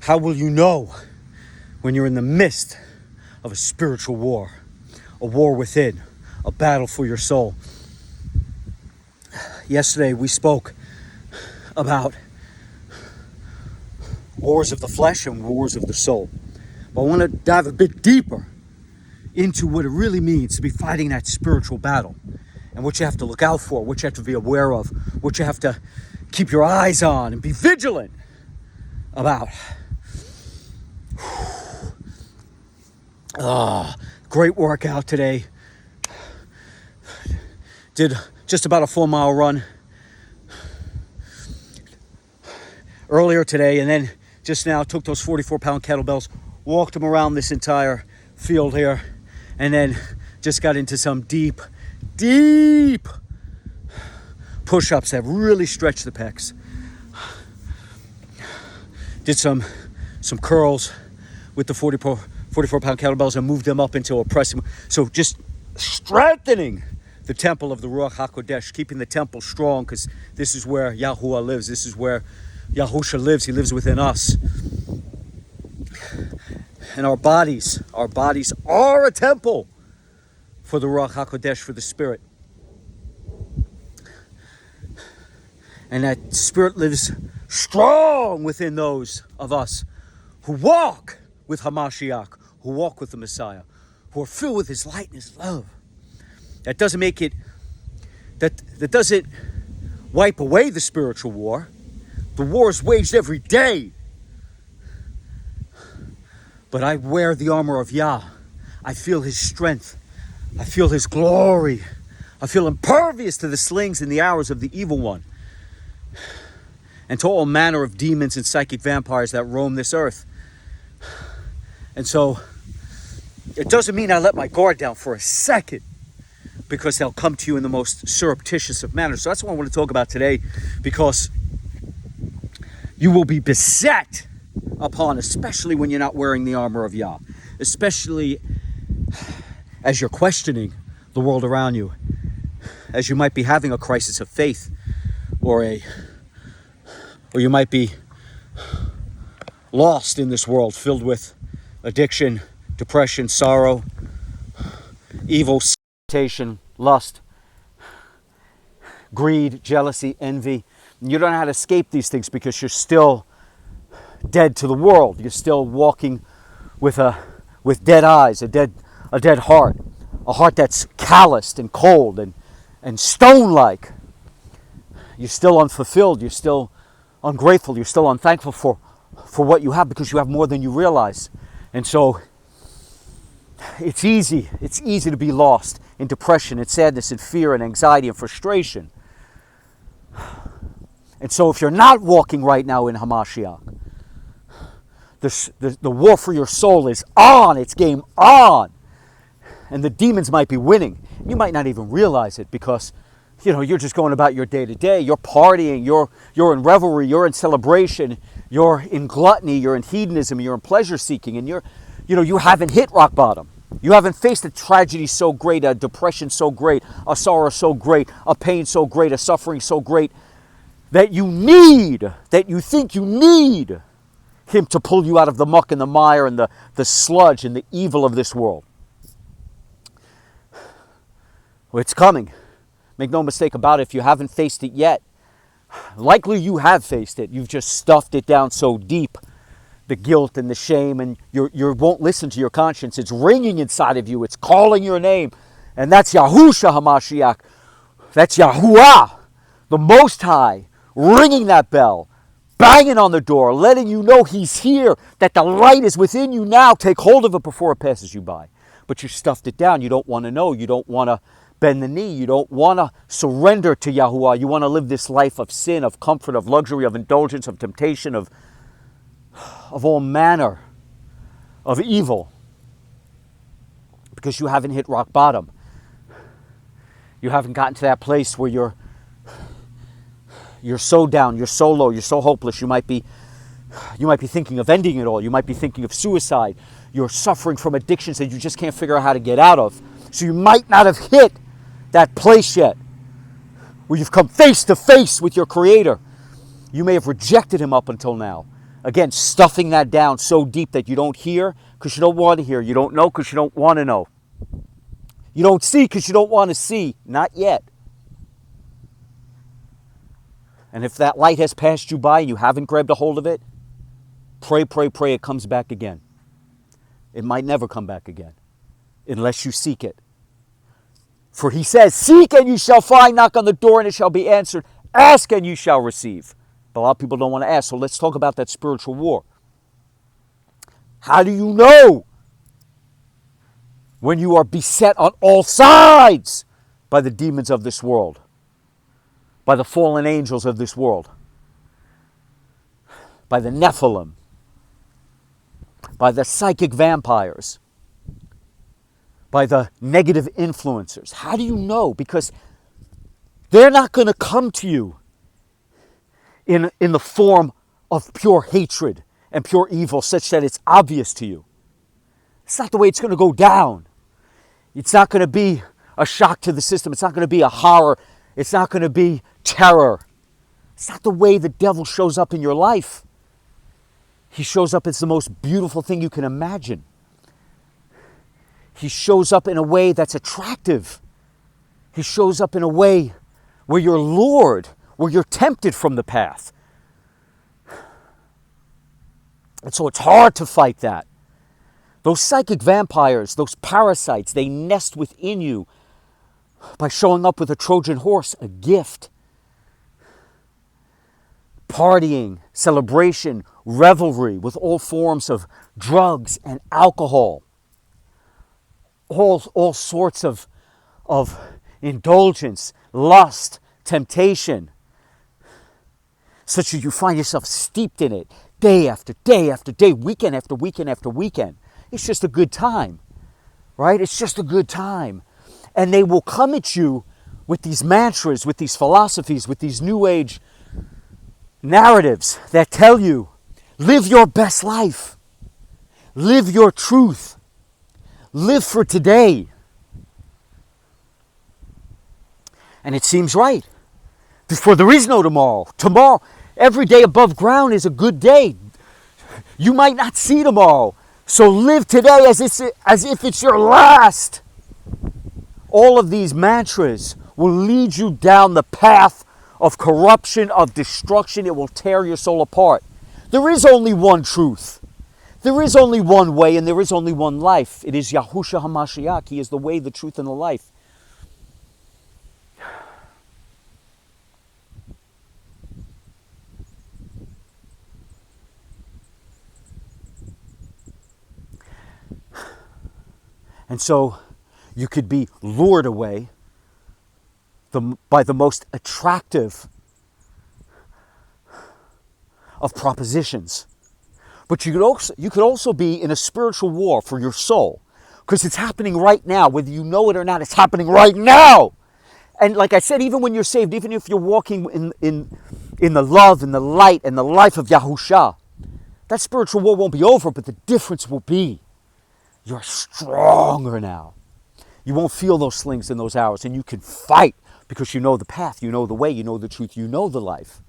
How will you know when you're in the midst of a spiritual war, a war within, a battle for your soul? Yesterday we spoke about wars of the flesh and wars of the soul. But I want to dive a bit deeper into what it really means to be fighting that spiritual battle, and what you have to look out for, what you have to be aware of, what you have to keep your eyes on and be vigilant about. Great workout today. Did just about a 4-mile run earlier today, and then just now took those 44-pound kettlebells, walked them around this entire field here, and then just got into some deep push-ups that really stretch the pecs. Did some curls with the 44-pound kettlebells and moved them up into a pressing. So just strengthening the temple of the Ruach HaKodesh, keeping the temple strong, because this is where Yahuwah lives. This is where Yahusha lives. He lives within us. And our bodies are a temple for the Ruach HaKodesh, for the Spirit. And that Spirit lives strong within those of us who walk with Hamashiach, who walk with the Messiah, who are filled with His light and His love. That doesn't make it, that doesn't wipe away the spiritual war. The war is waged every day. But I wear the armor of Yah. I feel His strength. I feel His glory. I feel impervious to the slings and the arrows of the evil one, and to all manner of demons and psychic vampires that roam this earth. And so it doesn't mean I let my guard down for a second, because they'll come to you in the most surreptitious of manners. So that's what I want to talk about today, because you will be beset upon, especially when you're not wearing the armor of Yah, especially as you're questioning the world around you, as you might be having a crisis of faith, or you might be lost in this world filled with addiction, depression, sorrow, evil, temptation, lust, greed, jealousy, envy. And you don't know how to escape these things because you're still dead to the world. You're still walking with dead eyes, a dead heart, a heart that's calloused and cold and stone-like. You're still unfulfilled. You're still ungrateful. You're still unthankful for what you have, because you have more than you realize. And so it's easy to be lost in depression and sadness and fear and anxiety and frustration. And so if you're not walking right now in Hamashiach, the war for your soul is on. It's game on. And the demons might be winning. You might not even realize it, because you're just going about your day to day. You're partying. You're in revelry. You're in celebration. You're in gluttony. You're in hedonism. You're in pleasure seeking. And you haven't hit rock bottom. You haven't faced a tragedy so great, a depression so great, a sorrow so great, a pain so great, a suffering so great, that you think you need Him to pull you out of the muck and the mire and the sludge and the evil of this world. Well, it's coming. Make no mistake about it. If you haven't faced it yet, likely you have faced it. You've just stuffed it down so deep, the guilt and the shame, and you won't listen to your conscience. It's ringing inside of you. It's calling your name. And that's Yahusha HaMashiach. That's Yahuwah, the Most High, ringing that bell, banging on the door, letting you know He's here, that the light is within you now. Take hold of it before it passes you by. But you stuffed it down. You don't want to know. You don't want to bend the knee. You don't want to surrender to Yahuwah. You want to live this life of sin, of comfort, of luxury, of indulgence, of temptation, of all manner of evil, because you haven't hit rock bottom. You haven't gotten to that place where you're so down, you're so low, you're so hopeless. You might be thinking of ending it all. You might be thinking of suicide. You're suffering from addictions that you just can't figure out how to get out of. So you might not have hit that place yet where you've come face to face with your Creator. You may have rejected Him up until now. Again, stuffing that down so deep that you don't hear because you don't want to hear. You don't know because you don't want to know. You don't see because you don't want to see. Not yet. And if that light has passed you by and you haven't grabbed a hold of it, pray, pray, pray it comes back again. It might never come back again unless you seek it. For he says, seek and you shall find, knock on the door and it shall be answered, ask and you shall receive. But a lot of people don't want to ask, so let's talk about that spiritual war. How do you know when you are beset on all sides by the demons of this world, by the fallen angels of this world, by the Nephilim, by the psychic vampires, by the negative influencers? How do you know? Because they're not going to come to you in the form of pure hatred and pure evil such that it's obvious to you. It's not the way it's going to go down. It's not going to be a shock to the system. It's not going to be a horror. It's not going to be terror. It's not the way the devil shows up in your life. He shows up as the most beautiful thing you can imagine. He shows up in a way that's attractive. He shows up in a way where you're lured, where you're tempted from the path. And so it's hard to fight that. Those psychic vampires, those parasites, they nest within you by showing up with a Trojan horse, a gift. Partying, celebration, revelry with all forms of drugs and alcohol. All sorts of indulgence, lust, temptation, such that you find yourself steeped in it day after day after day, weekend after weekend after weekend. It's just a good time, right? It's just a good time. And they will come at you with these mantras, with these philosophies, with these new age narratives that tell you, live your best life, live your truth, live for today. And it seems right. For there is no tomorrow. Tomorrow, every day above ground is a good day. You might not see tomorrow. So live today as if it's your last. All of these mantras will lead you down the path of corruption, of destruction. It will tear your soul apart. There is only one truth. There is only one way and there is only one life. It is Yahushua HaMashiach. He is the way, the truth, and the life. And so you could be lured away by the most attractive of propositions. But you could also be in a spiritual war for your soul, because it's happening right now. Whether you know it or not, it's happening right now. And like I said, even when you're saved, even if you're walking in the love and the light and the life of Yahusha, that spiritual war won't be over, but the difference will be you're stronger now. You won't feel those slings and those arrows, and you can fight because you know the path, you know the way, you know the truth, you know the life.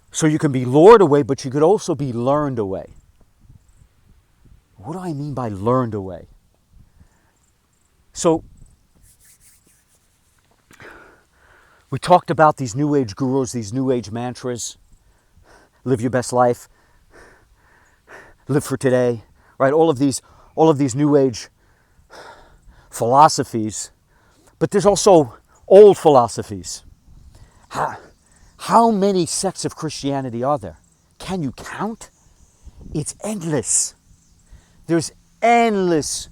So you can be lured away, but you could also be learned away. What do I mean by learned away? So we talked about these new age gurus, these new age mantras. Live your best life. Live for today, right? All of these new age philosophies, but there's also old philosophies. How many sects of Christianity are there? Can you count? It's endless. There's endless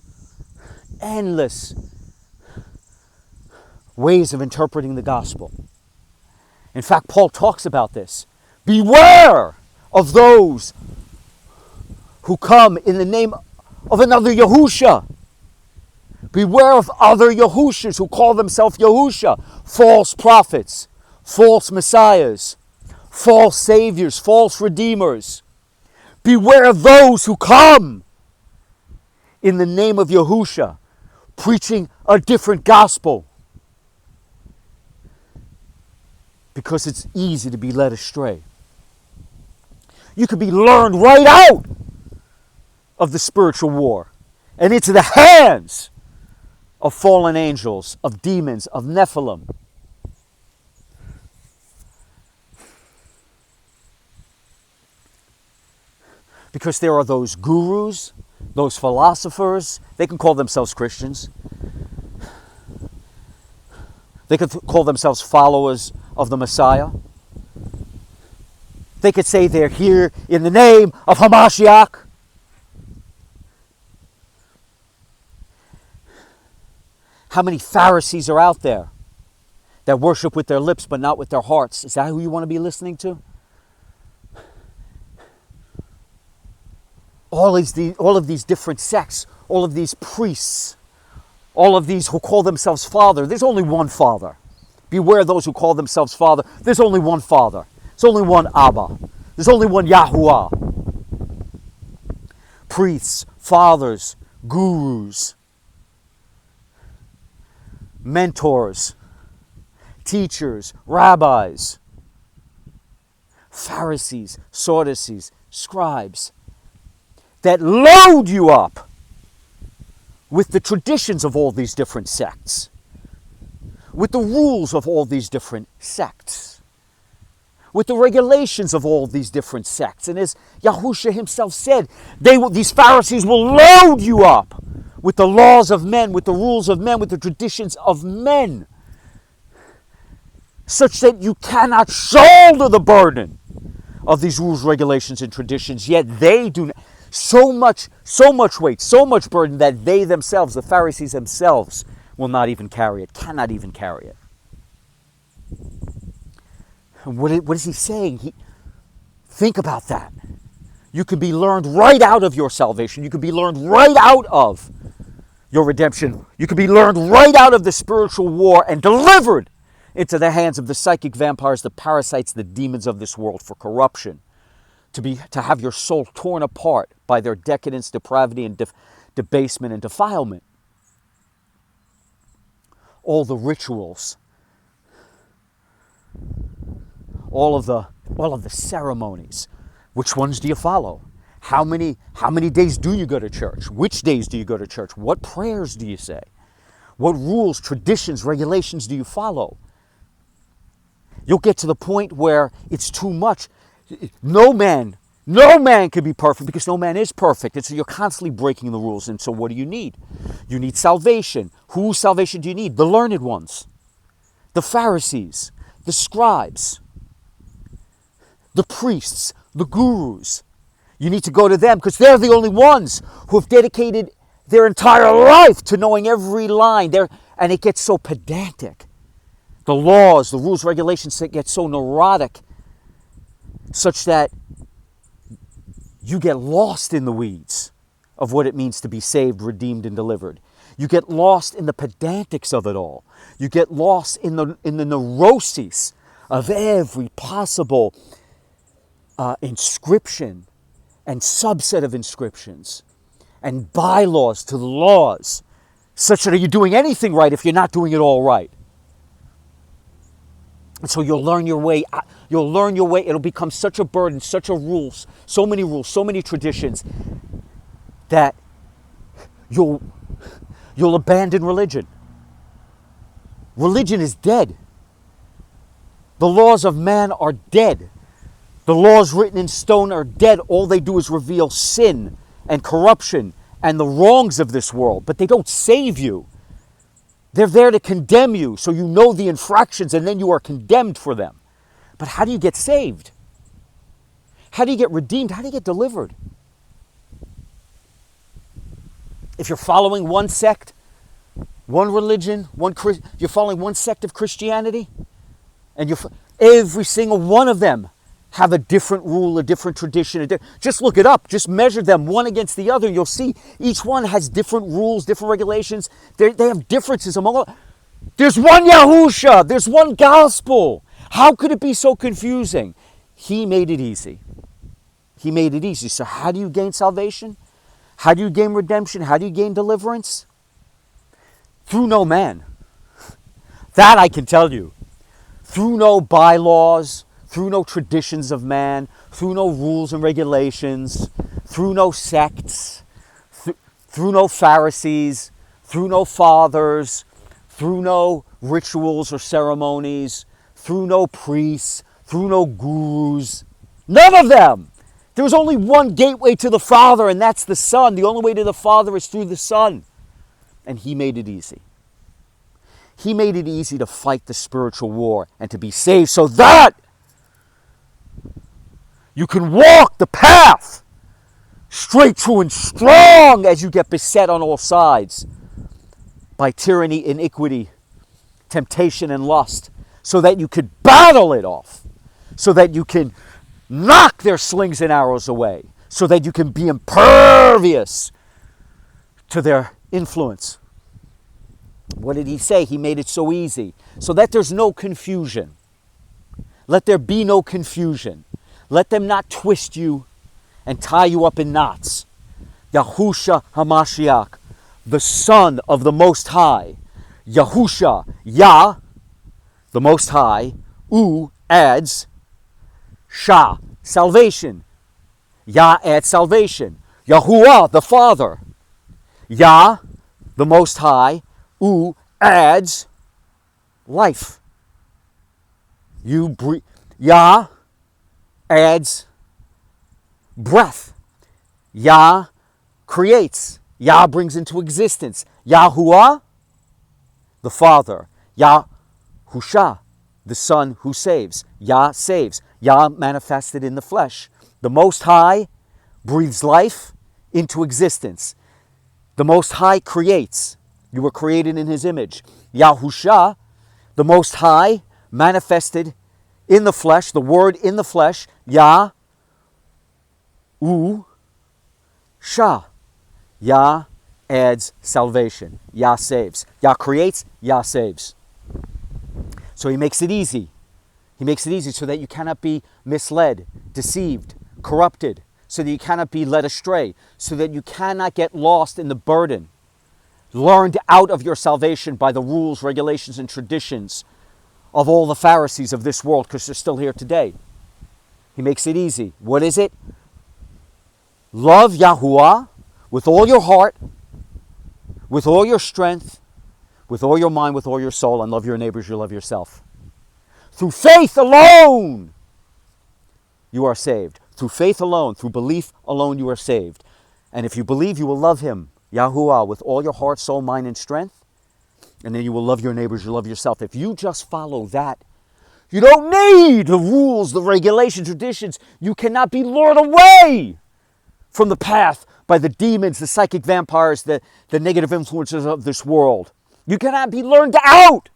ways of interpreting the gospel. In fact, Paul talks about this. Beware of those who come in the name of another Yahusha. Beware of other Yahushas who call themselves Yahusha. False prophets, false messiahs, false saviors, false redeemers. Beware of those who come in the name of Yahusha, preaching a different gospel. Because it's easy to be led astray. You could be lured right out of the spiritual war and into the hands of fallen angels, of demons, of Nephilim. Because there are those gurus, those philosophers, they can call themselves Christians. They could call themselves followers of the Messiah. They could say they're here in the name of Hamashiach. How many Pharisees are out there that worship with their lips but not with their hearts? Is that who you want to be listening to? All of these different sects, all of these priests, all of these who call themselves Father. There's only one Father. Beware those who call themselves Father. There's only one Father. There's only one Abba. There's only one Yahuwah. Priests, fathers, gurus, mentors, teachers, rabbis, Pharisees, Sadducees, scribes, that load you up with the traditions of all these different sects, with the rules of all these different sects, with the regulations of all these different sects. And as Yahusha himself said, these Pharisees will load you up with the laws of men, with the rules of men, with the traditions of men, such that you cannot shoulder the burden of these rules, regulations, and traditions. Yet they do so much weight, so much burden that they themselves, the Pharisees themselves, will not even carry it, cannot even carry it. And what is he saying? Think about that. You can be lured right out of your salvation. You can be lured right out of your redemption. You can be lured right out of the spiritual war and delivered into the hands of the psychic vampires, the parasites, the demons of this world for corruption. To have your soul torn apart by their decadence, depravity, and debasement and defilement. All the rituals, all of the ceremonies. Which ones do you follow? How many days do you go to church? Which days do you go to church? What prayers do you say? What rules, traditions, regulations do you follow? You'll get to the point where it's too much. No man can be perfect because no man is perfect. And so you're constantly breaking the rules. And so what do you need? You need salvation. Whose salvation do you need? The learned ones, the Pharisees, the scribes, the priests, the gurus. You need to go to them because they're the only ones who have dedicated their entire life to knowing every line. And it gets so pedantic. The laws, the rules, regulations get so neurotic, such that you get lost in the weeds of what it means to be saved, redeemed, and delivered. You get lost in the pedantics of it all. You get lost in the neuroses of every possible inscription and subset of inscriptions and bylaws to the laws, such that are you doing anything right if you're not doing it all right? And so you'll learn your way. It'll become such a burden, such a rules, so many traditions, that you'll abandon religion. Religion is dead. The laws of man are dead. The laws written in stone are dead. All they do is reveal sin and corruption and the wrongs of this world, but they don't save you. They're there to condemn you, so you know the infractions and then you are condemned for them. But how do you get saved? How do you get redeemed? How do you get delivered? If you're following one sect, one religion, you're following one sect of Christianity, and every single one of them have a different rule, a different tradition. Just look it up. Just measure them one against the other. You'll see each one has different rules, different regulations. They have differences among all. There's one Yahusha. There's one gospel. How could it be so confusing? He made it easy. He made it easy. So how do you gain salvation? How do you gain redemption? How do you gain deliverance? Through no man. That I can tell you. Through no bylaws, through no traditions of man, through no rules and regulations, through no sects, through no Pharisees, through no fathers, through no rituals or ceremonies, through no priests, through no gurus. None of them. There was only one gateway to the Father, and that's the Son. The only way to the Father is through the Son. And he made it easy. He made it easy to fight the spiritual war and to be saved so that you can walk the path straight, true, and strong as you get beset on all sides by tyranny, iniquity, temptation, and lust, so that you could battle it off, so that you can knock their slings and arrows away, so that you can be impervious to their influence. What did he say? He made it so easy, so that there's no confusion. Let there be no confusion. Let them not twist you and tie you up in knots. Yahusha HaMashiach, the Son of the Most High. Yahusha, Yah, the Most High. U adds Shah, salvation. Yah adds salvation. Yahuwah, the Father. Yah, the Most High. U adds life. Yah adds breath. Yah creates. Yah brings into existence. Yahuwah, the Father. Yahusha, the Son who saves. Yah saves. Yah manifested in the flesh. The Most High breathes life into existence. The Most High creates. You were created in His image. Yahusha, the Most High, manifested in the flesh, the Word in the flesh. Yah, Shah. Yah adds salvation. Yah saves. Yah creates. Yah saves. So He makes it easy. He makes it easy so that you cannot be misled, deceived, corrupted, so that you cannot be led astray, so that you cannot get lost in the burden, learned out of your salvation by the rules, regulations, and traditions of all the Pharisees of this world, because they're still here today. He makes it easy. What is it? Love Yahuwah with all your heart, with all your strength, with all your mind, with all your soul, and love your neighbors, you love yourself. Through faith alone, you are saved. Through faith alone, through belief alone, you are saved. And if you believe, you will love Him, Yahuwah, with all your heart, soul, mind, and strength. And then you will love your neighbors, you love yourself. If you just follow that, you don't need the rules, the regulations, traditions. You cannot be lured away from the path by the demons, the psychic vampires, the negative influences of this world. You cannot be learned out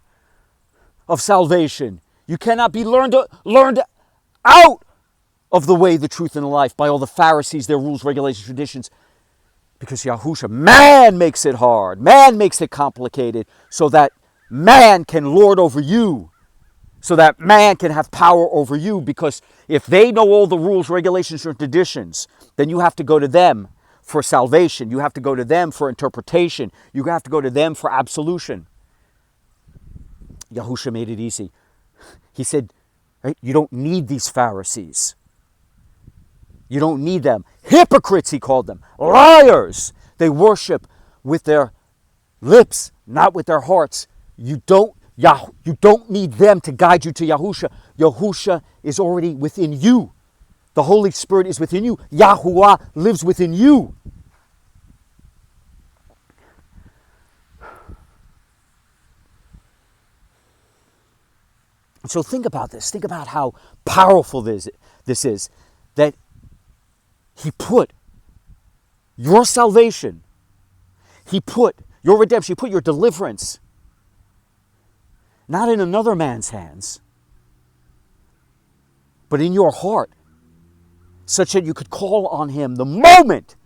of salvation. You cannot be learned out of the way, the truth, and the life by all the Pharisees, their rules, regulations, traditions. Because Yahusha, man makes it hard. Man makes it complicated so that man can lord over you. So that man can have power over you. Because if they know all the rules, regulations, and traditions, then you have to go to them for salvation. You have to go to them for interpretation. You have to go to them for absolution. Yahusha made it easy. He said, right, you don't need these Pharisees. You don't need them. Hypocrites, he called them. Liars. They worship with their lips, not with their hearts. You don't need them to guide you to Yahusha. Yahusha is already within you. The Holy Spirit is within you. Yahuwah lives within you. So think about this. Think about how powerful this is. That He put your salvation, He put your redemption, He put your deliverance, not in another man's hands, but in your heart, such that you could call on Him the moment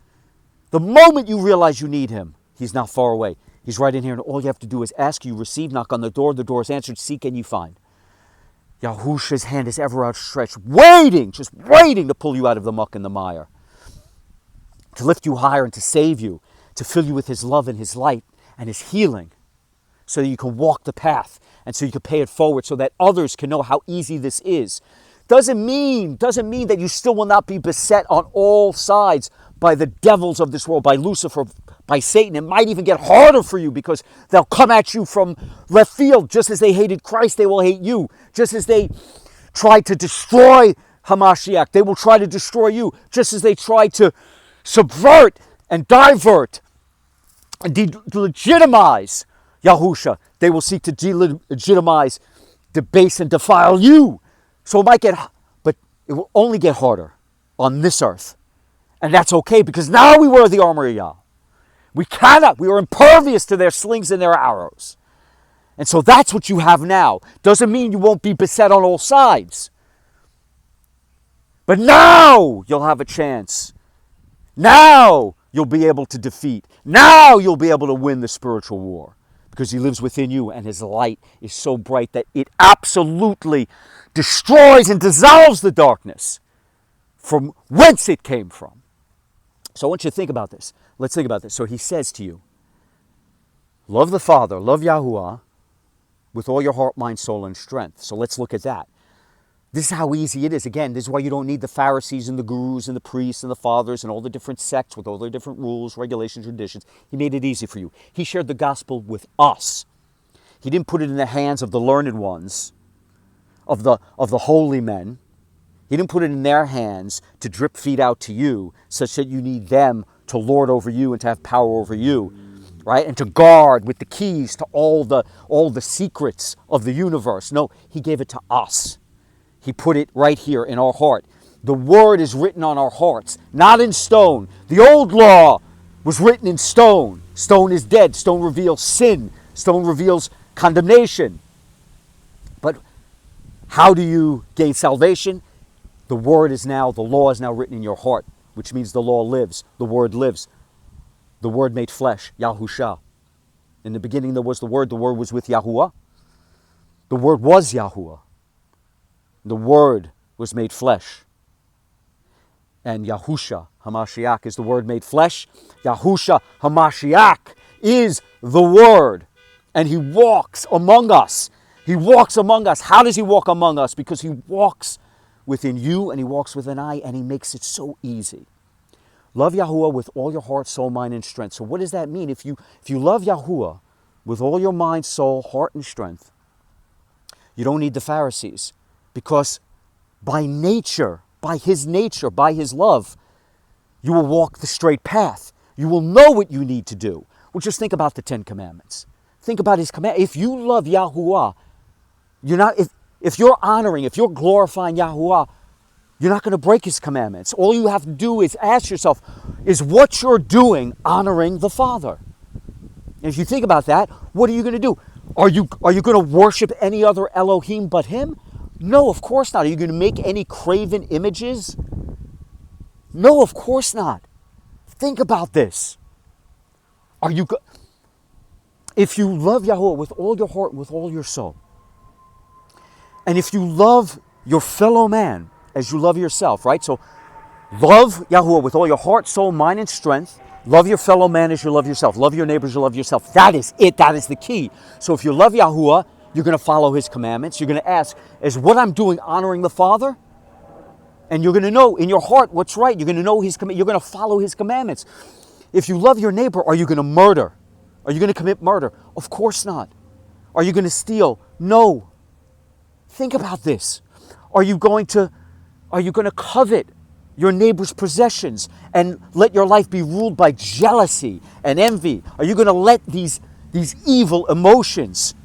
you realize you need Him. He's not far away. He's right in here, and all you have to do is ask, you receive, knock on the door is answered, seek and you find. Yahusha's hand is ever outstretched, just waiting to pull you out of the muck and the mire, to lift you higher and to save you, to fill you with His love and His light and His healing, so that you can walk the path and so you can pay it forward, so that others can know how easy this is. doesn't mean that you still will not be beset on all sides by the devils of this world, by Lucifer, by Satan. It might even get harder for you because they'll come at you from left field. Just as they hated Christ, they will hate you. Just as they tried to destroy Hamashiach, they will try to destroy you. Just as they tried to subvert and divert and delegitimize Yahusha, they will seek to delegitimize, debase, and defile you. So it might but it will only get harder on this earth. And that's okay, because now we wear the armor of Yah. We are impervious to their slings and their arrows. And so that's what you have now. Doesn't mean you won't be beset on all sides. But now you'll have a chance. Now you'll be able to defeat. Now you'll be able to win the spiritual war. Because he lives within you, and his light is so bright that it absolutely destroys and dissolves the darkness from whence it came from. So I want you to think about this. Let's think about this. So he says to you, love the Father, love Yahuwah with all your heart, mind, soul, and strength. So let's look at that. This is how easy it is. Again, this is why you don't need the Pharisees and the gurus and the priests and the fathers and all the different sects with all their different rules, regulations, traditions. He made it easy for you. He shared the gospel with us. He didn't put it in the hands of the learned ones, of the holy men. He didn't put it in their hands to drip feed out to you, such that you need them to lord over you and to have power over you, right? And to guard with the keys to all the secrets of the universe. No, he gave it to us. He put it right here in our heart. The word is written on our hearts, not in stone. The old law was written in stone. Stone is dead. Stone reveals sin. Stone reveals condemnation. But how do you gain salvation? The law is now written in your heart, which means the law lives. The word lives. The word made flesh, Yahusha. In the beginning there was the word was with Yahuwah. The word was Yahuwah. The word was made flesh. And Yahusha Hamashiach is the word made flesh. Yahusha Hamashiach is the word. And he walks among us. He walks among us. How does he walk among us? Because he walks within you and he walks within I, and he makes it so easy. Love Yahuwah with all your heart, soul, mind, and strength. So what does that mean? If you love Yahuwah with all your mind, soul, heart, and strength, you don't need the Pharisees. Because by nature, by his love, you will walk the straight path. You will know what you need to do. Well, just think about the 10 Commandments. Think about his command. If you love Yahuwah, if you're honoring, if you're glorifying Yahuwah, you're not going to break his commandments. All you have to do is ask yourself, is what you're doing honoring the Father? And if you think about that, what are you going to do? Are you going to worship any other Elohim but him? No, of course not. Are you going to make any graven images? No, of course not. Think about this. If you love Yahuwah with all your heart, with all your soul, and if you love your fellow man as you love yourself, right? So love Yahuwah with all your heart, soul, mind, and strength. Love your fellow man as you love yourself. Love your neighbors as you love yourself. That is it. That is the key. So if you love Yahuwah, you're going to follow his commandments. You're going to ask, is what I'm doing honoring the Father? And you're going to know in your heart what's right. You're going to know you're going to follow his commandments. If you love your neighbor, are you going to murder? Are you going to commit murder? Of course not. Are you going to steal? No. Think about this. Are you going to covet your neighbor's possessions and let your life be ruled by jealousy and envy? Are you going to let these evil emotions,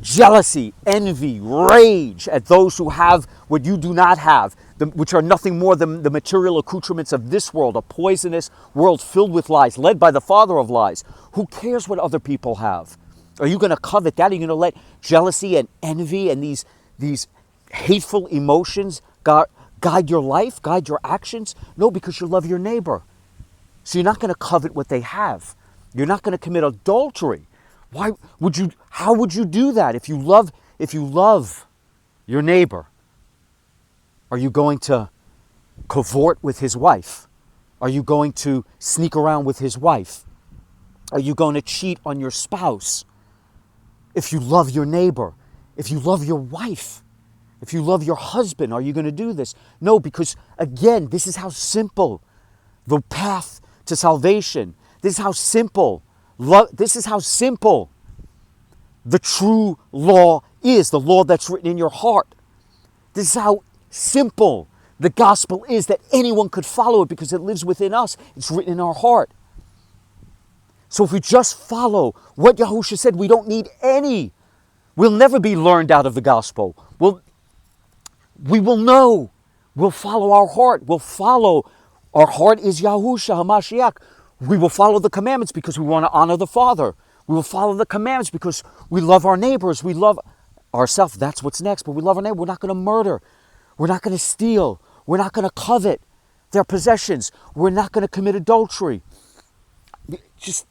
jealousy, envy, rage at those who have what you do not have, which are nothing more than the material accoutrements of this world, a poisonous world filled with lies, led by the father of lies? Who cares what other people have? Are you going to covet that? Are you going to let jealousy and envy and these hateful emotions guide your life, guide your actions? No, because you love your neighbor. So you're not going to covet what they have. You're not going to commit adultery. How would you do that if you love your neighbor? Are you going to cavort with his wife? Are you going to sneak around with his wife? Are you going to cheat on your spouse? If you love your neighbor, if you love your wife, If you love your husband, are you going to do this? No, because again, this is how simple the path to salvation. This is how simple this is how simple the true law is, the law that's written in your heart. This is how simple the gospel is, that anyone could follow it because it lives within us. It's written in our heart. So if we just follow what Yahusha said, we don't need any. We'll never be learned out of the gospel. We will know. We'll follow our heart. We'll follow. Our heart is Yahusha HaMashiach. We will follow the commandments because we want to honor the Father. We will follow the commandments because we love our neighbors. We love ourselves. That's what's next. But we love our neighbor. We're not going to murder. We're not going to steal. We're not going to covet their possessions. We're not going to commit adultery. It's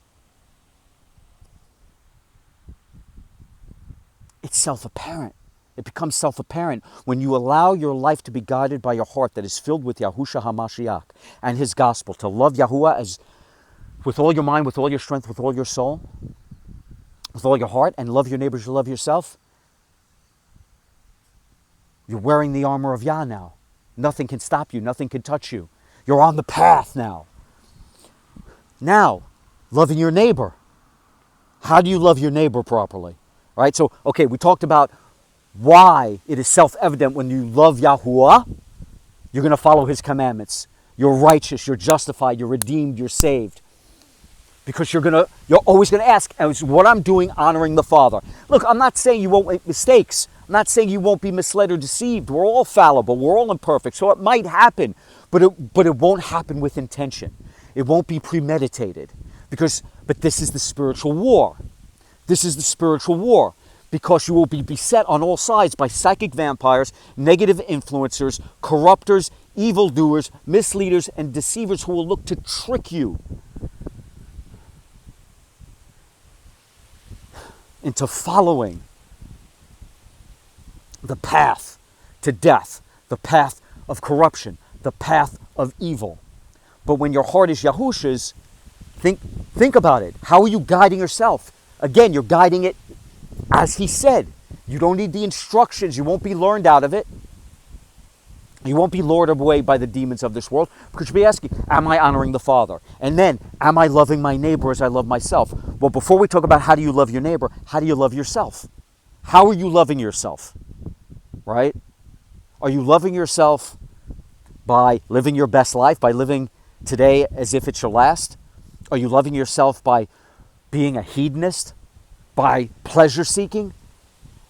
self-apparent. It becomes self-apparent when you allow your life to be guided by your heart that is filled with Yahusha HaMashiach and His gospel, to love Yahuwah as with all your mind, with all your strength, with all your soul, with all your heart, and love your neighbors, you love yourself. You're wearing the armor of Yah now. Nothing can stop you. Nothing can touch you. You're on the path now. Now, loving your neighbor. How do you love your neighbor properly? Right? So, okay, we talked about why it is self-evident when you love Yahuwah, you're going to follow His commandments. You're righteous, you're justified, you're redeemed, you're saved. Because you're always going to ask, is what I'm doing honoring the Father? Look, I'm not saying you won't make mistakes. I'm not saying you won't be misled or deceived. We're all fallible. We're all imperfect. So it might happen, but it won't happen with intention. It won't be premeditated. But this is the spiritual war. This is the spiritual war. Because you will be beset on all sides by psychic vampires, negative influencers, corrupters, evildoers, misleaders, and deceivers who will look to trick you into following the path to death, the path of corruption, the path of evil. But when your heart is Yahusha's, think about it. How are you guiding yourself? Again, you're guiding it as He said. You don't need the instructions. You won't be learned out of it. You won't be lured away by the demons of this world, because you'll be asking, am I honoring the Father? And then, am I loving my neighbor as I love myself? Well, before we talk about how do you love your neighbor, how do you love yourself? How are you loving yourself? Right? Are you loving yourself by living your best life, by living today as if it's your last? Are you loving yourself by being a hedonist, by pleasure seeking,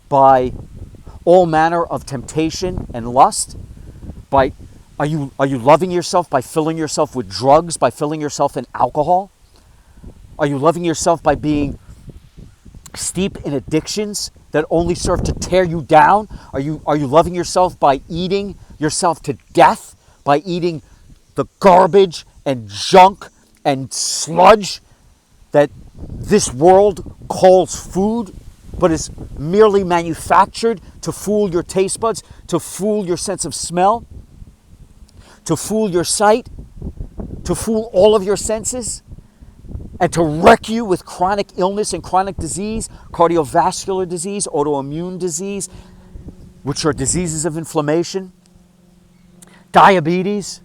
by all manner of temptation and lust? Are you loving yourself by filling yourself with drugs, by filling yourself in alcohol? Are you loving yourself by being steep in addictions that only serve to tear you down? Are you loving yourself by eating yourself to death, by eating the garbage and junk and sludge that this world calls food, but is merely manufactured to fool your taste buds, to fool your sense of smell, to fool your sight, to fool all of your senses, and to wreck you with chronic illness and chronic disease, cardiovascular disease, autoimmune disease, which are diseases of inflammation, diabetes,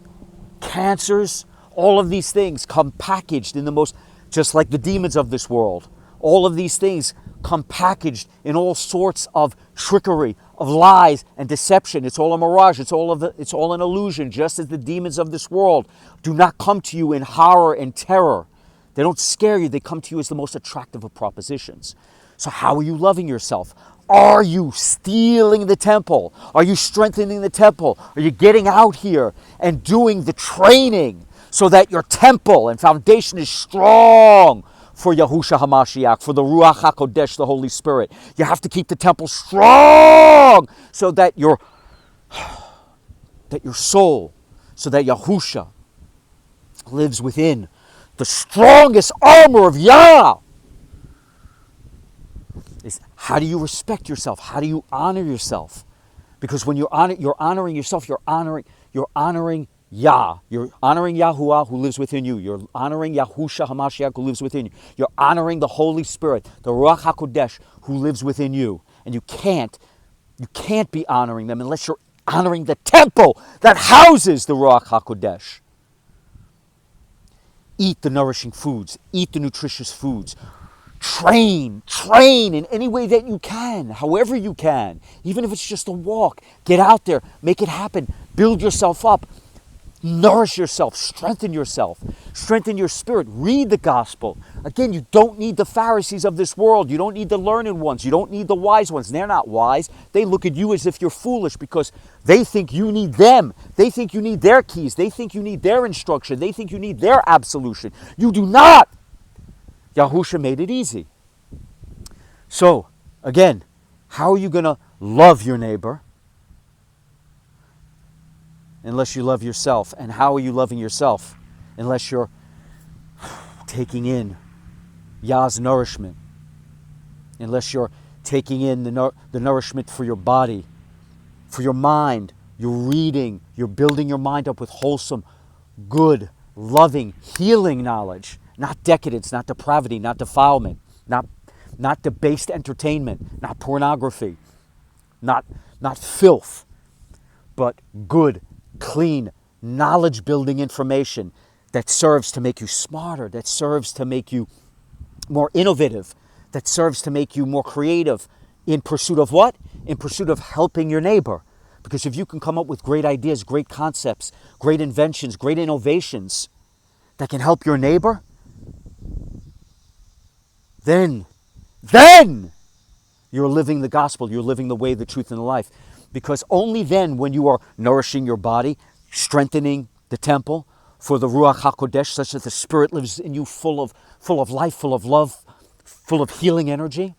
cancers, all of these things come packaged in the most, just like the demons of this world. All of these things come packaged in all sorts of trickery, of lies and deception. It's all a mirage. It's all an illusion, just as the demons of this world do not come to you in horror and terror. They don't scare you. They come to you as the most attractive of propositions. So how are you loving yourself? Are you stealing the temple? Are you strengthening the temple? Are you getting out here and doing the training so that your temple and foundation is strong for Yahusha HaMashiach, for the Ruach HaKodesh, the Holy Spirit? You have to keep the temple strong so that your soul, so that Yahusha lives within the strongest armor of Yah. Is how do you respect yourself? How do you honor yourself? Because when you're honoring yourself, you're honoring Yah. You're honoring Yahuwah who lives within you. You're honoring Yahusha HaMashiach who lives within you. You're honoring the Holy Spirit, the Ruach HaKodesh who lives within you. And you can't You can't be honoring them unless you're honoring the temple that houses the Ruach HaKodesh. Eat the nourishing foods. Eat the nutritious foods. Train in any way that you can, however you can. Even if it's just a walk, get out there, make it happen, build yourself up, nourish yourself, strengthen your spirit, read the gospel. Again, you don't need the Pharisees of this world, you don't need the learned ones, you don't need the wise ones. They're not wise. They look at you as if you're foolish because they think you need them. They think you need their keys. They think you need their instruction. They think you need their absolution. You do not. Yahusha made it easy. So, again, how are you going to love your neighbor unless you love yourself? And how are you loving yourself unless you're taking in Yah's nourishment? Unless you're taking in the nourishment for your body, for your mind, you're reading, you're building your mind up with wholesome, good, loving, healing knowledge. Not decadence, not depravity, not defilement, not debased entertainment, not pornography, not filth, but good, clean, knowledge-building information that serves to make you smarter, that serves to make you more innovative, that serves to make you more creative in pursuit of what? In pursuit of helping your neighbor. Because if you can come up with great ideas, great concepts, great inventions, great innovations that can help your neighbor, then you're living the gospel, you're living the way, the truth, and the life. Because only then, when you are nourishing your body, strengthening the temple for the Ruach HaKodesh, such that the Spirit lives in you full of life, full of love, full of healing energy.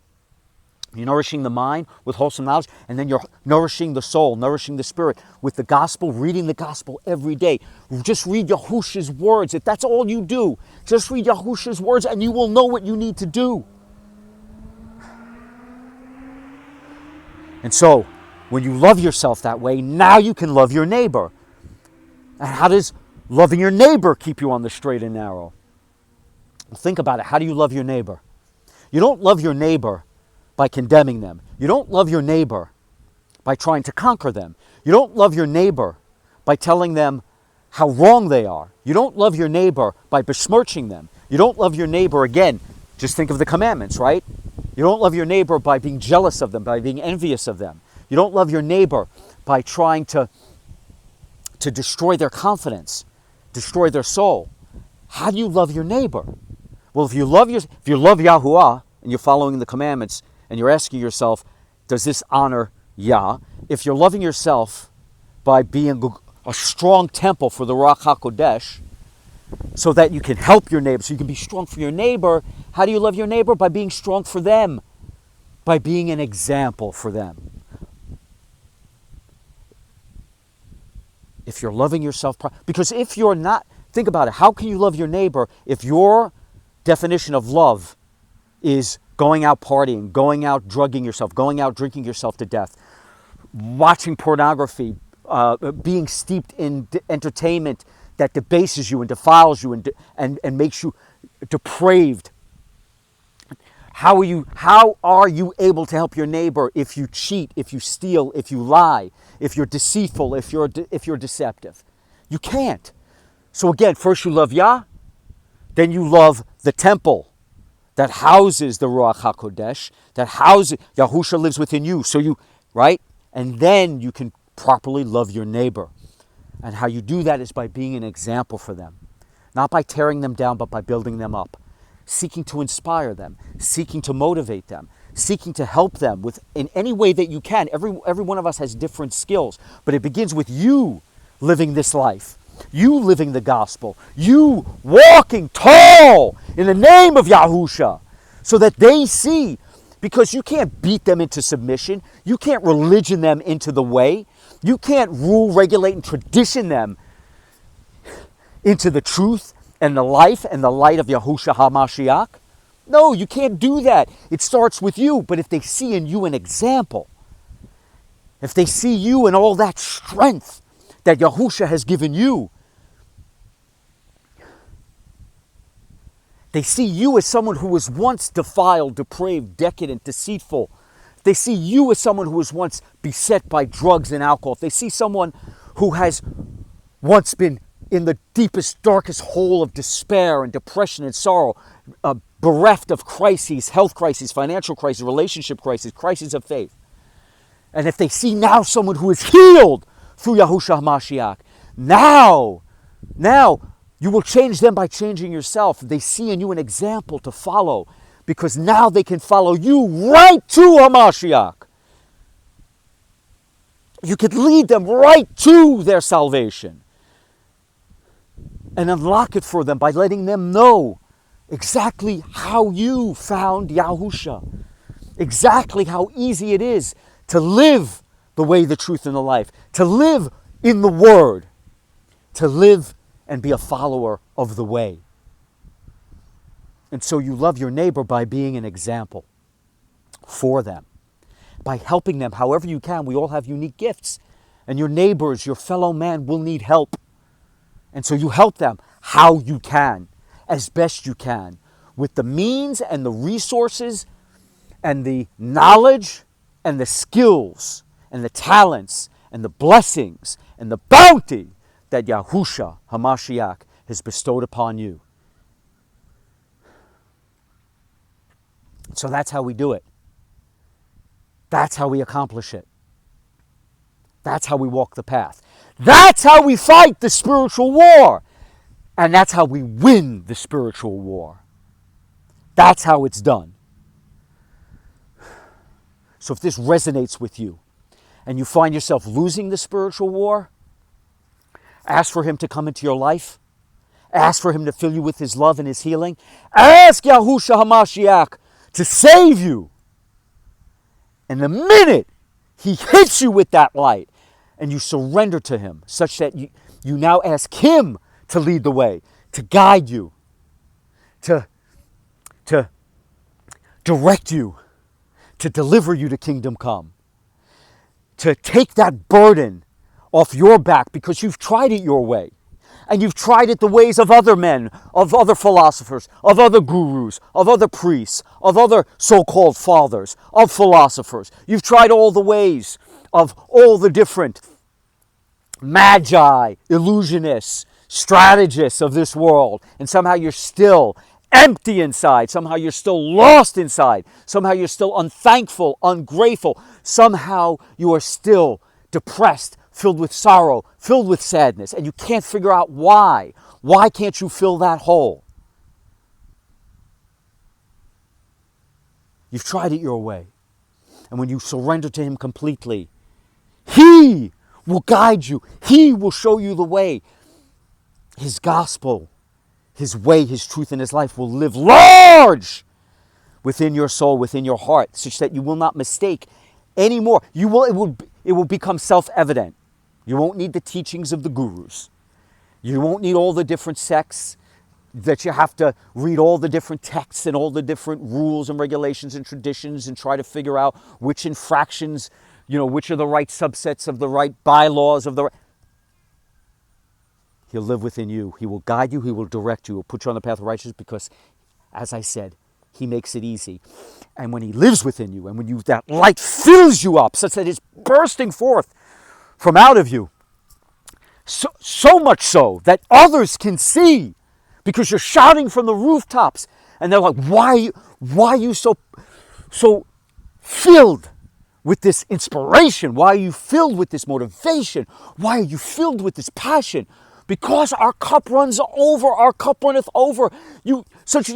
You're nourishing the mind with wholesome knowledge, and then you're nourishing the soul, nourishing the spirit with the gospel, reading the gospel every day. Just read Yahusha's words. If that's all you do, just read Yahusha's words and you will know what you need to do. And so, when you love yourself that way, now you can love your neighbor. And how does loving your neighbor keep you on the straight and narrow? Well, think about it. How do you love your neighbor? You don't love your neighbor by condemning them. You don't love your neighbor by trying to conquer them. You don't love your neighbor by telling them how wrong they are. You don't love your neighbor by besmirching them. You don't love your neighbor, again, just think of the commandments, right? You don't love your neighbor by being jealous of them, by being envious of them. You don't love your neighbor by trying to destroy their confidence, destroy their soul. How do you love your neighbor? Well, if you love Yahuwah and you're following the commandments, and you're asking yourself, does this honor Yah? If you're loving yourself by being a strong temple for the Ruach HaKodesh, so that you can help your neighbor, so you can be strong for your neighbor, how do you love your neighbor? By being strong for them, by being an example for them. If you're loving yourself, because if you're not, think about it, how can you love your neighbor if your definition of love is going out partying, going out drugging yourself, going out drinking yourself to death, watching pornography, being steeped in entertainment that debases you and defiles you and makes you depraved? How are you able to help your neighbor if you cheat, if you steal, if you lie, if you're deceitful, if you're deceptive? You can't. So again, first you love Yah, then you love the temple that houses the Ruach HaKodesh, that houses, Yahusha lives within you, so you, right? And then you can properly love your neighbor. And how you do that is by being an example for them. Not by tearing them down, but by building them up. Seeking to inspire them, seeking to motivate them, seeking to help them in any way that you can. Every one of us has different skills, but it begins with you living this life. You living the gospel, you walking tall in the name of Yahusha, so that they see, because you can't beat them into submission, you can't religion them into the way, you can't rule, regulate, and tradition them into the truth and the life and the light of Yahusha HaMashiach. No, you can't do that. It starts with you, but if they see in you an example, if they see you and all that strength that Yahusha has given you, they see you as someone who was once defiled, depraved, decadent, deceitful, if they see you as someone who was once beset by drugs and alcohol, if they see someone who has once been in the deepest, darkest hole of despair and depression and sorrow, bereft of crises, health crises, financial crises, relationship crises, crises of faith. And if they see now someone who is healed through Yahushua HaMashiach, now you will change them by changing yourself. They see in you an example to follow, because now they can follow you right to HaMashiach. You could lead them right to their salvation and unlock it for them by letting them know exactly how you found Yahusha, exactly how easy it is to live the way, the truth, and the life, to live in the Word, to live and be a follower of the way. And so you love your neighbor by being an example for them, by helping them however you can. We all have unique gifts, and your neighbors, your fellow man will need help. And so you help them how you can, as best you can, with the means and the resources and the knowledge and the skills and the talents and the blessings and the bounty that Yahushua HaMashiach has bestowed upon you. So that's how we do it. That's how we accomplish it. That's how we walk the path. That's how we fight the spiritual war. And that's how we win the spiritual war. That's how it's done. So if this resonates with you and you find yourself losing the spiritual war, ask for Him to come into your life. Ask for Him to fill you with His love and His healing. Ask Yahushua HaMashiach to save you. And the minute He hits you with that light and you surrender to Him, such that you now ask Him to lead the way, to guide you, to direct you, to deliver you to kingdom come, to take that burden off your back, because you've tried it your way. And you've tried it the ways of other men, of other philosophers, of other gurus, of other priests, of other so-called fathers, of philosophers. You've tried all the ways of all the different magi, illusionists, strategists of this world. And somehow you're still empty inside. Somehow you're still lost inside. Somehow you're still unthankful, ungrateful. Somehow you are still depressed, filled with sorrow, filled with sadness, and you can't figure out why. Why can't you fill that hole? You've tried it your way. And when you surrender to Him completely, He will guide you. He will show you the way. His gospel, His way, His truth, and His life will live large within your soul, within your heart, such that you will not mistake anymore. It will become self-evident. You won't need the teachings of the gurus. You won't need all the different sects that you have to read all the different texts and all the different rules and regulations and traditions and try to figure out which infractions, which are the right subsets of the right bylaws of the right. He'll live within you. He will guide you. He will direct you. He'll put you on the path of righteousness because, as I said, He makes it easy. And when He lives within you and when that light fills you up such that it's bursting forth from out of you, so much so that others can see, because you're shouting from the rooftops and they're like, why are you so filled with this inspiration? Why are you filled with this motivation? Why are you filled with this passion? Because our cup runs over, our cup runneth over. You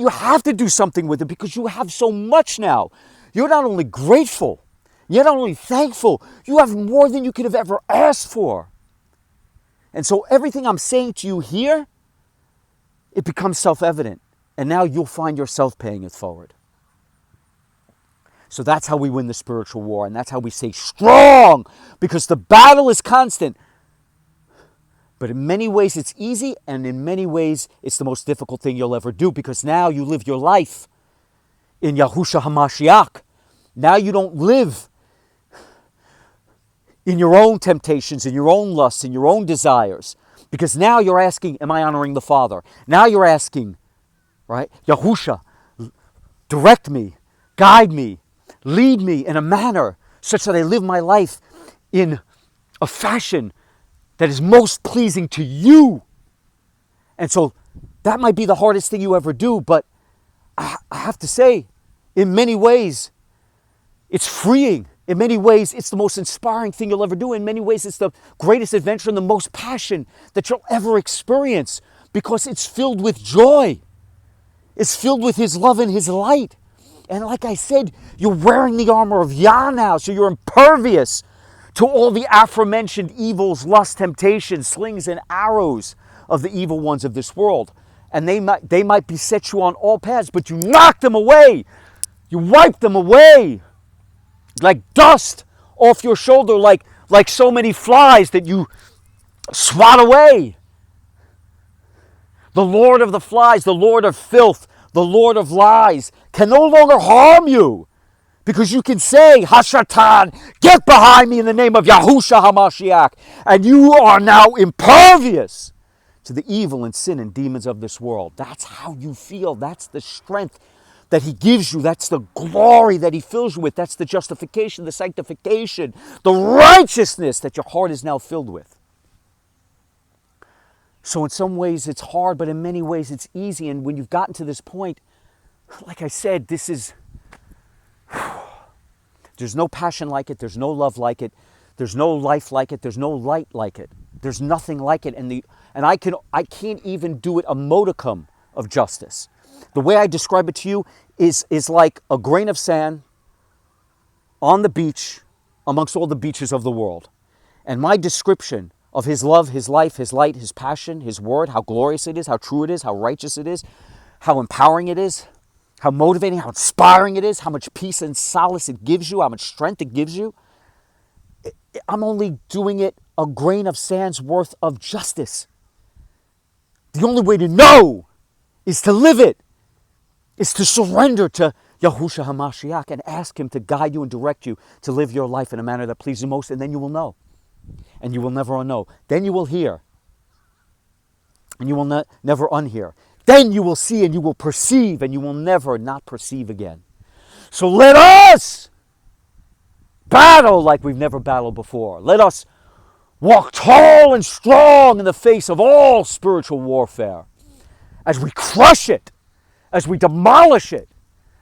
have to do something with it because you have so much now. You're not only grateful, you're not only thankful, you have more than you could have ever asked for. And so everything I'm saying to you here, it becomes self-evident. And now you'll find yourself paying it forward. So that's how we win the spiritual war, and that's how we stay strong, because the battle is constant. But in many ways it's easy, and in many ways it's the most difficult thing you'll ever do, because now you live your life in Yahushua HaMashiach. Now you don't live in your own temptations, in your own lusts, in your own desires. Because now you're asking, am I honoring the Father? Now you're asking, right? Yahushua, direct me, guide me, Lead me in a manner such that I live my life in a fashion that is most pleasing to you. And so that might be the hardest thing you ever do, but I have to say, in many ways, it's freeing. In many ways, it's the most inspiring thing you'll ever do. In many ways, it's the greatest adventure and the most passion that you'll ever experience, because it's filled with joy. It's filled with His love and His light. And like I said, you're wearing the armor of Yah now, so you're impervious to all the aforementioned evils, lust, temptations, slings, and arrows of the evil ones of this world. And they might beset you on all paths, but you knock them away. You wipe them away like dust off your shoulder, like so many flies that you swat away. The Lord of the flies, the Lord of filth, the Lord of lies can no longer harm you, because you can say, Hashatan, get behind me in the name of Yahushua HaMashiach. And you are now impervious to the evil and sin and demons of this world. That's how you feel. That's the strength that He gives you. That's the glory that He fills you with. That's the justification, the sanctification, the righteousness that your heart is now filled with. So in some ways it's hard, but in many ways it's easy. And when you've gotten to this point, like I said, there's no passion like it. There's no love like it. There's no life like it. There's no light like it. There's nothing like it. And I can't even do it a modicum of justice. The way I describe it to you is like a grain of sand on the beach amongst all the beaches of the world. And my description of His love, His life, His light, His passion, His word, how glorious it is, how true it is, how righteous it is, how empowering it is, how motivating, how inspiring it is, how much peace and solace it gives you, how much strength it gives you. I'm only doing it a grain of sand's worth of justice. The only way to know is to live it, is to surrender to Yahushua HaMashiach and ask Him to guide you and direct you to live your life in a manner that pleases Him most, and then you will know. And you will never unknow. Then you will hear. And you will never unhear. Then you will see and you will perceive, and you will never not perceive again. So let us battle like we've never battled before. Let us walk tall and strong in the face of all spiritual warfare, as we crush it, as we demolish it,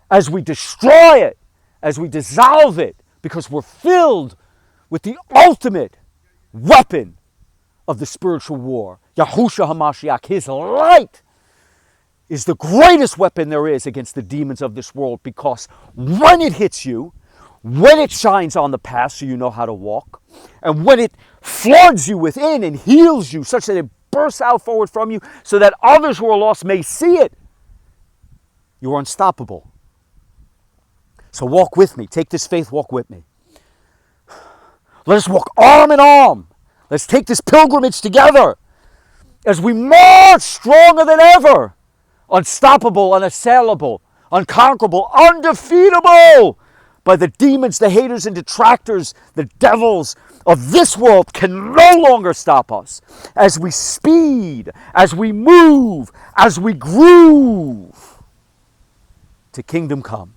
as we destroy it, as we dissolve it, because we're filled with the ultimate weapon of the spiritual war, Yahushua HaMashiach. His light is the greatest weapon there is against the demons of this world, because when it hits you, when it shines on the path so you know how to walk, and when it floods you within and heals you such that it bursts out forward from you so that others who are lost may see it, you are unstoppable. So walk with me. Take this faith, walk with me. Let us walk arm in arm. Let's take this pilgrimage together as we march stronger than ever, unstoppable, unassailable, unconquerable, undefeatable by the demons, the haters and detractors, the devils of this world can no longer stop us as we speed, as we move, as we groove to kingdom come.